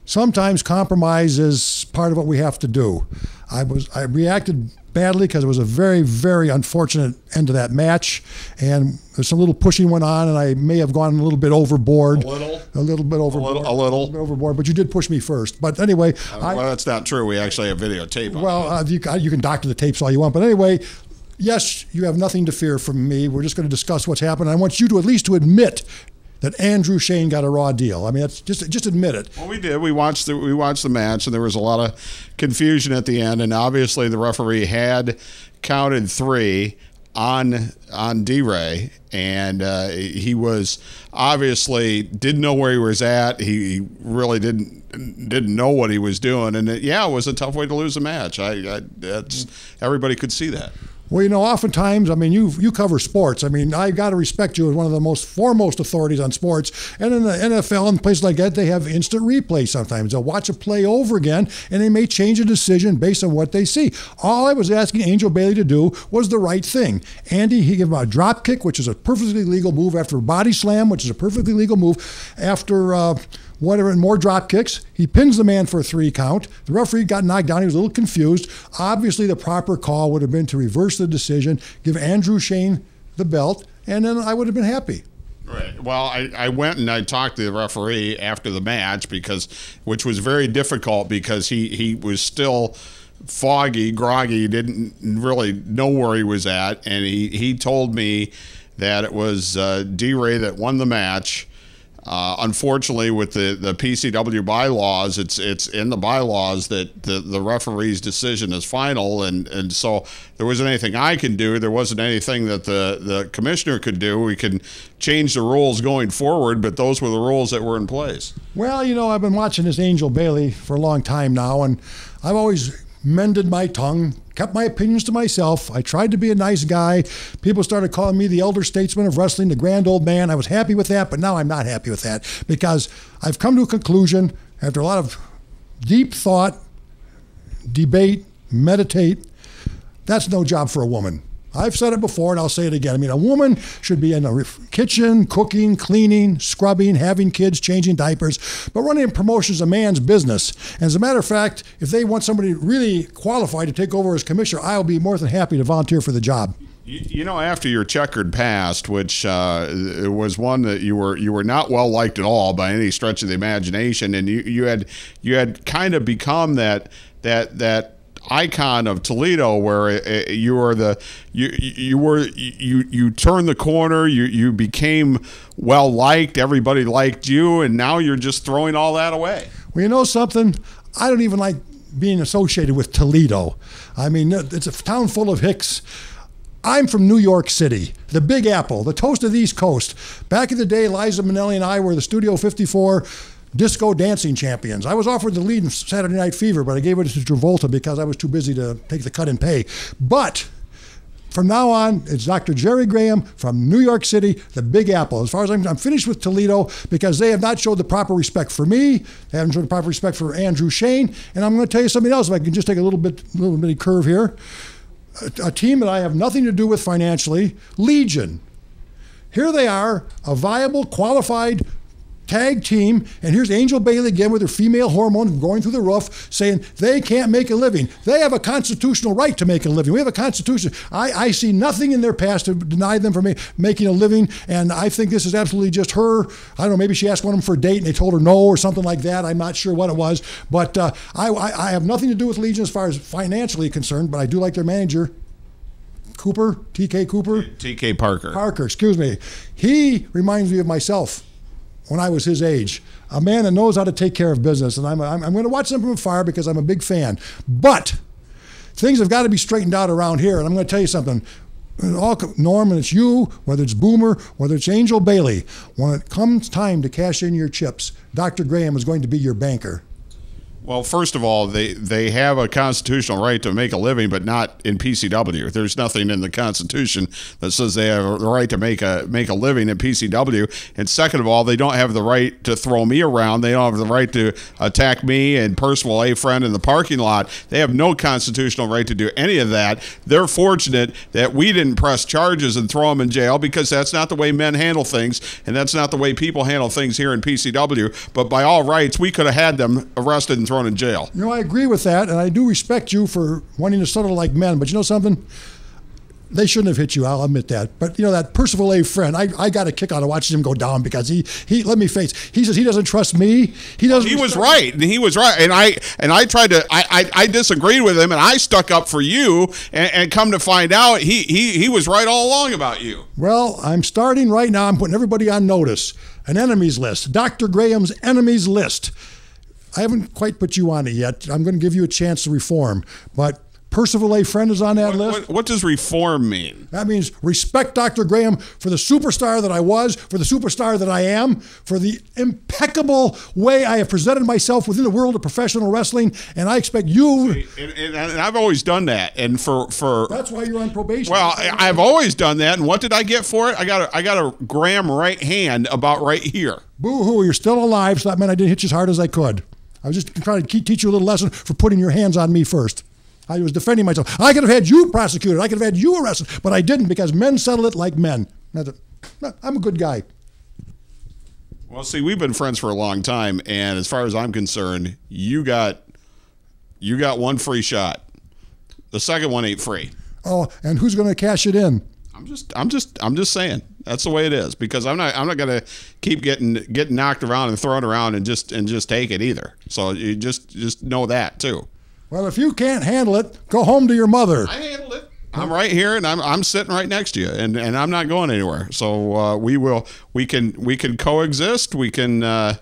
sometimes compromise is part of what we have to do. I reacted badly because it was a very, very unfortunate end to that match, and there's some little pushing went on, and I may have gone a little bit overboard. A little bit overboard, but you did push me first. But anyway, well, that's not true. We actually have videotape on well, you can doctor the tapes all you want, but anyway. Yes, you have nothing to fear from me. We're just going to discuss what's happened. I want you to at least to admit that Andrew Shane got a raw deal. I mean, that's just admit it. Well, we did. We watched the match, and there was a lot of confusion at the end. And obviously, the referee had counted 3 on D-Ray, and he was obviously didn't know where he was at. He really didn't know what he was doing, and it was a tough way to lose a match. Everybody could see that. Well, you know, oftentimes, I mean, you cover sports. I mean, I got to respect you as one of the most foremost authorities on sports. And in the NFL and places like that, they have instant replay sometimes. They'll watch a play over again, and they may change a decision based on what they see. All I was asking Angel Bailey to do was the right thing. Andy, he gave him a drop kick, which is a perfectly legal move, after a body slam, which is a perfectly legal move, after whatever, and more drop kicks. He pins the man for a 3 count. The referee got knocked down. He was a little confused. Obviously, the proper call would have been to reverse the decision, give Andrew Shane the belt, and then I would have been happy. Right. Well, I went and I talked to the referee after the match, which was very difficult because he was still foggy, groggy, didn't really know where he was at, and he told me that it was D-Ray that won the match. Unfortunately, with the PCW bylaws, it's in the bylaws that the referee's decision is final, and so there wasn't anything I can do. There wasn't anything that the commissioner could do. We can change the rules going forward, but those were the rules that were in place. Well, you know, I've been watching this Angel Bailey for a long time now, and I've always mended my tongue, kept my opinions to myself. I tried to be a nice guy. People started calling me the elder statesman of wrestling, the grand old man. I was happy with that, but now I'm not happy with that, because I've come to a conclusion after a lot of deep thought, debate, meditate. That's no job for a woman. I've said it before, and I'll say it again. I mean, a woman should be in the kitchen, cooking, cleaning, scrubbing, having kids, changing diapers. But running a promotion is a man's business. And as a matter of fact, if they want somebody really qualified to take over as commissioner, I'll be more than happy to volunteer for the job. You know, after your checkered past, which it was one that you were not well liked at all by any stretch of the imagination, and you had kind of become that icon of Toledo, where you turned the corner, you became well liked, everybody liked you, and now you're just throwing all that away. Well, you know something? I don't even like being associated with Toledo. I mean, it's a town full of hicks. I'm from New York City, the Big Apple, the toast of the East Coast. Back in the day, Liza Minnelli and I were the Studio 54 disco dancing champions. I was offered the lead in Saturday Night Fever, but I gave it to Travolta because I was too busy to take the cut and pay. But from now on, it's Dr. Jerry Graham from New York City, the Big Apple. As far as I'm finished with Toledo, because they have not showed the proper respect for me, they haven't showed the proper respect for Andrew Shane, and I'm going to tell you something else, if I can just take a little bitty curve here. A team that I have nothing to do with financially, Legion. Here they are, a viable, qualified tag team, and here's Angel Bailey again with her female hormone going through the roof, saying they can't make a living. They have a constitutional right to make a living. We have a constitution. I see nothing in their past to deny them from making a living, and I think this is absolutely just her. I don't know, maybe she asked one of them for a date and they told her no or something like that. I'm not sure what it was, but I have nothing to do with Legion as far as financially concerned, but I do like their manager, Cooper, TK Cooper. TK Parker. Parker, excuse me. He reminds me of myself when I was his age, a man that knows how to take care of business. And I'm going to watch them from afar because I'm a big fan. But things have got to be straightened out around here. And I'm going to tell you something. Norm, and it's you, whether it's Boomer, whether it's Angel Bailey, when it comes time to cash in your chips, Dr. Graham is going to be your banker. Well, first of all, they have a constitutional right to make a living, but not in PCW. There's nothing in the Constitution that says they have the right to make a living in PCW. And second of all, they don't have the right to throw me around. They don't have the right to attack me and Percival A. Friend in the parking lot. They have no constitutional right to do any of that. They're fortunate that we didn't press charges and throw them in jail, because that's not the way men handle things, and that's not the way people handle things here in PCW. But by all rights, we could have had them arrested and thrown in jail. You know, I agree with that, and I do respect you for wanting to settle like men, but you know something? They shouldn't have hit you, I'll admit that. But, you know, that Percival A. Friend, I got a kick out of watching him go down, because he let me face, he says he doesn't trust me. He was right, and he was right. And I tried to, I disagreed with him, and I stuck up for you, and come to find out, he was right all along about you. Well, I'm starting right now. I'm putting everybody on notice. an enemies list. Dr. Graham's enemies list. I haven't quite put you on it yet. I'm going to give you a chance to reform. But Percival A. Friend is on that list. What does reform mean? That means respect Dr. Graham for the superstar that I was, for the superstar that I am, for the impeccable way I have presented myself within the world of professional wrestling, and I expect you... And I've always done that, and for that's why you're on probation. Well, I've always done that, and what did I get for it? I got a Graham right hand about right here. Boo-hoo, you're still alive, so that meant I didn't hit you as hard as I could. I was just trying to teach you a little lesson for putting your hands on me first. I was defending myself. I could have had you prosecuted. I could have had you arrested, but I didn't because men settle it like men. I'm a good guy. Well, see, we've been friends for a long time, and as far as I'm concerned, you got one free shot. The second one ain't free. Oh, and who's going to cash it in? I'm just saying. That's the way it is, because I'm not going to keep getting knocked around and thrown around and just take it either. So you just know that too. Well, if you can't handle it, go home to your mother. I handled it. I'm right here, and I'm sitting right next to you, and I'm not going anywhere. So we can coexist. We can. I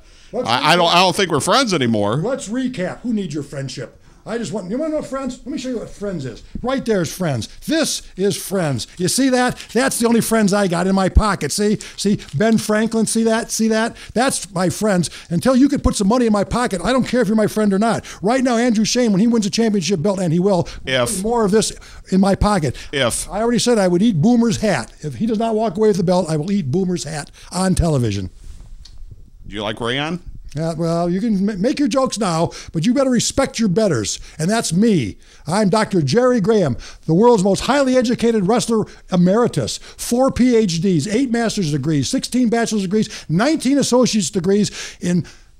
don't think we're friends anymore. Let's recap. Who needs your friendship? You want to know friends? Let me show you what friends is. Right there's friends. This is friends. You see that? That's the only friends I got in my pocket. See Ben Franklin. See that? That's my friends. Until you can put some money in my pocket, I don't care if you're my friend or not. Right now, Andrew Shane, when he wins a championship belt, and he will, more of this in my pocket. I already said I would eat Boomer's hat. If he does not walk away with the belt, I will eat Boomer's hat on television. Do you like Rayon? Yeah, well, you can make your jokes now, but you better respect your betters, and that's me. I'm Dr. Jerry Graham, the world's most highly educated wrestler emeritus. 4 PhDs, 8 master's degrees, 16 bachelor's degrees, 19 associate's degrees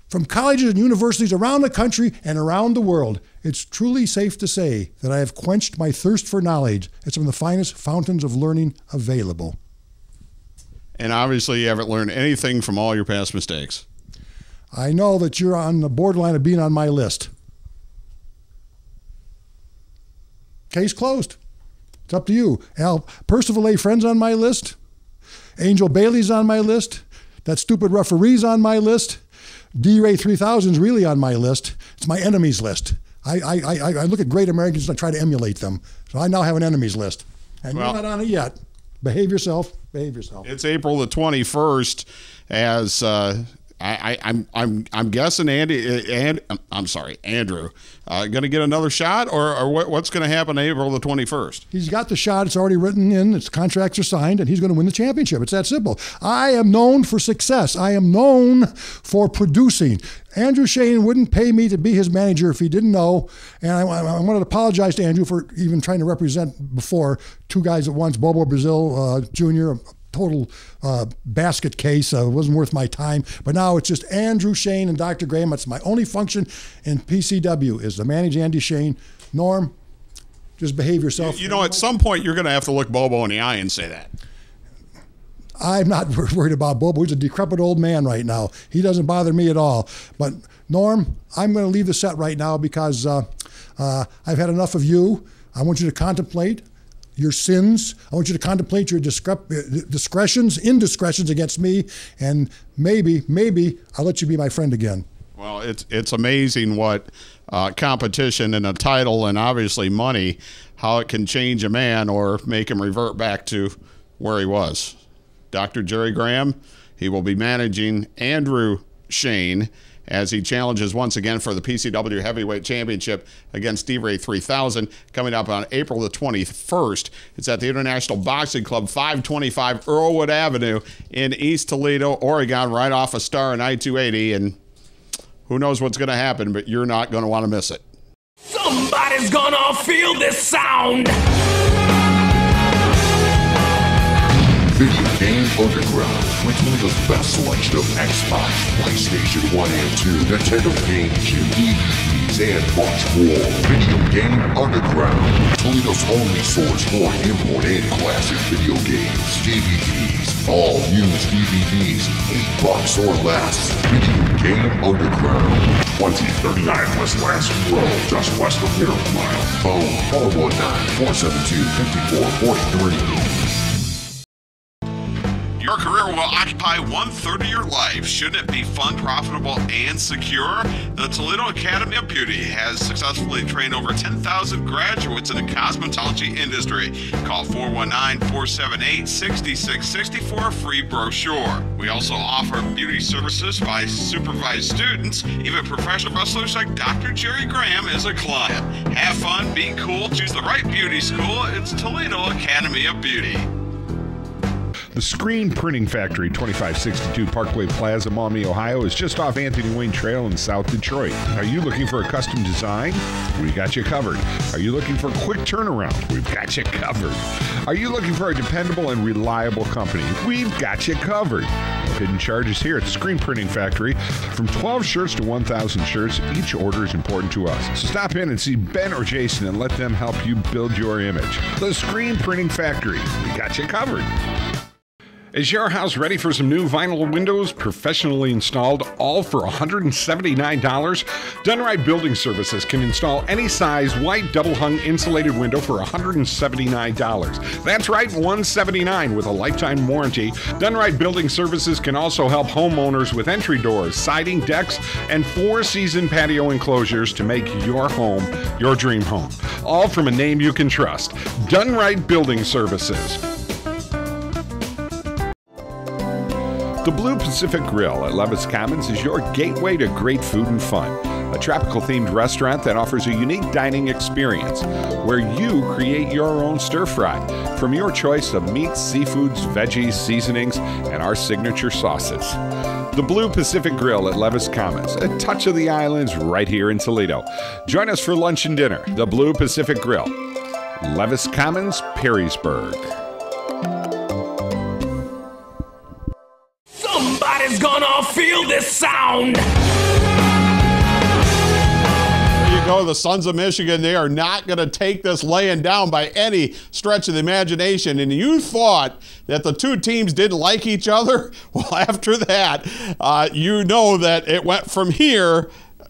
from colleges and universities around the country and around the world. It's truly safe to say that I have quenched my thirst for knowledge. It's one of the finest fountains of learning available. And obviously you haven't learned anything from all your past mistakes. I know that you're on the borderline of being on my list. Case closed. It's up to you. Percival A. Friend's on my list. Angel Bailey's on my list. That stupid referee's on my list. D-Ray 3000's really on my list. It's my enemies list. I look at great Americans and I try to emulate them. So I now have an enemies list. And you're not on it yet. Behave yourself. Behave yourself. It's April the 21st as... I'm guessing Andrew, going to get another shot, or what's going to happen April the 21st? He's got the shot. It's already written in. Its contracts are signed, and he's going to win the championship. It's that simple. I am known for success. I am known for producing. Andrew Shane wouldn't pay me to be his manager if he didn't know, and I wanted to apologize to Andrew for even trying to represent before 2 guys at once, Bobo Brazil Jr., total basket case. It wasn't worth my time. But now it's just Andrew Shane and Dr. Graham. That's my only function in PCW is to manage Andy Shane. Norm, just behave yourself. You know, at some point you're going to have to look Bobo in the eye and say that. I'm not worried about Bobo. He's a decrepit old man right now. He doesn't bother me at all. But Norm, I'm going to leave the set right now because I've had enough of you. I want you to contemplate your sins. I want you to contemplate your indiscretions against me, and maybe I'll let you be my friend again. Well, it's amazing what competition and a title and obviously money, how it can change a man or make him revert back to where he was. Dr. Jerry Graham, he will be managing Andrew Shane as he challenges once again for the PCW Heavyweight Championship against D-Ray 3000, coming up on April the 21st. It's at the International Boxing Club, 525 Earlwood Avenue in East Toledo, Oregon, right off of Star and I-280. And who knows what's going to happen, but you're not going to want to miss it. Somebody's gonna feel this sound. Video Game Underground, Winnebago's best selection of Xbox, PlayStation 1 and 2, Nintendo GameCube, DVDs, and much more. Video Game Underground, Toledo's only source for import and classic video games, DVDs, all used DVDs, $8 or less. Video Game Underground, 2039 West Last Road, just west of Miracle Mile. Phone 419-472-5443. Your career will occupy 1/3 of your life. Shouldn't it be fun, profitable, and secure? The Toledo Academy of Beauty has successfully trained over 10,000 graduates in the cosmetology industry. Call 419-478-6660 for a free brochure. We also offer beauty services by supervised students. Even professional wrestlers like Dr. Jerry Graham is a client. Have fun, be cool, choose the right beauty school. It's Toledo Academy of Beauty. The Screen Printing Factory, 2562 Parkway Plaza, Maumee, Ohio, is just off Anthony Wayne Trail in South Detroit. Are you looking for a custom design? We got you covered. Are you looking for a quick turnaround? We've got you covered. Are you looking for a dependable and reliable company? We've got you covered. No hidden charges here at the Screen Printing Factory. From 12 shirts to 1,000 shirts, each order is important to us. So stop in and see Ben or Jason and let them help you build your image. The Screen Printing Factory. We got you covered. Is your house ready for some new vinyl windows, professionally installed, all for $179? Done Right Building Services can install any size white double-hung insulated window for $179. That's right, $179 with a lifetime warranty. Done Right Building Services can also help homeowners with entry doors, siding, decks, and 4-season patio enclosures to make your home your dream home. All from a name you can trust. Done Right Building Services. The Blue Pacific Grill at Levis Commons is your gateway to great food and fun. A tropical-themed restaurant that offers a unique dining experience where you create your own stir-fry from your choice of meats, seafoods, veggies, seasonings, and our signature sauces. The Blue Pacific Grill at Levis Commons, a touch of the islands right here in Toledo. Join us for lunch and dinner. The Blue Pacific Grill, Levis Commons, Perrysburg. Somebody's gonna feel this sound. There you go, the Sons of Michigan. They are not going to take this laying down by any stretch of the imagination. And you thought that the two teams didn't like each other? Well, after that, you know that it went from here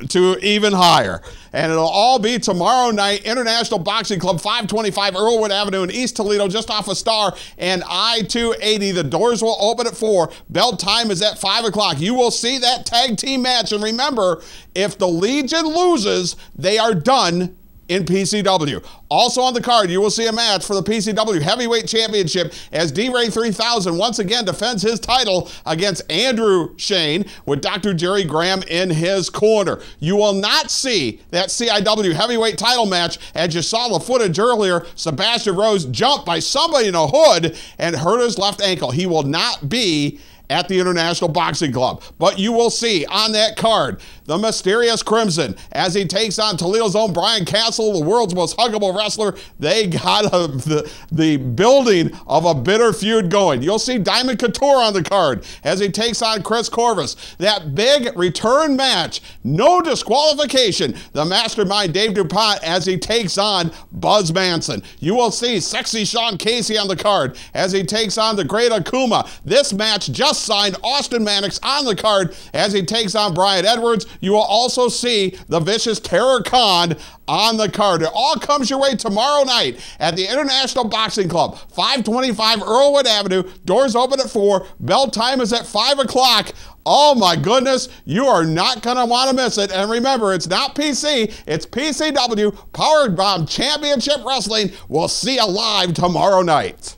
to even higher. And it'll all be tomorrow night, International Boxing Club, 525 Earlwood Avenue in East Toledo, just off of Star and I-280. The doors will open at 4. Bell time is at 5 o'clock. You will see that tag team match. And remember, if the Legion loses, they are done in PCW. Also on the card, you will see a match for the PCW Heavyweight Championship as D-Ray 3000 once again defends his title against Andrew Shane with Dr. Jerry Graham in his corner. You will not see that CIW Heavyweight title match as you saw the footage earlier. Sebastian Rose jumped by somebody in a hood and hurt his left ankle. He will not be at the International Boxing Club. But you will see on that card the mysterious Crimson as he takes on Toledo's own Brian Castle, the world's most huggable wrestler. They got the building of a bitter feud going. You'll see Diamond Couture on the card as he takes on Chris Corvus. That big return match, no disqualification. The mastermind Dave DuPont as he takes on Buzz Manson. You will see sexy Sean Casey on the card as he takes on the great Akuma. This match just signed Austin Mannix on the card as he takes on Brian Edwards. You will also see the vicious Terror Khan on the card. It all comes your way tomorrow night at the International Boxing Club, 525 Earlwood Avenue. Doors open at 4. Bell time is at 5 o'clock. Oh my goodness, you are not going to want to miss it. And remember, it's not PC, it's PCW, Power Bomb Championship Wrestling. We'll see you live tomorrow night.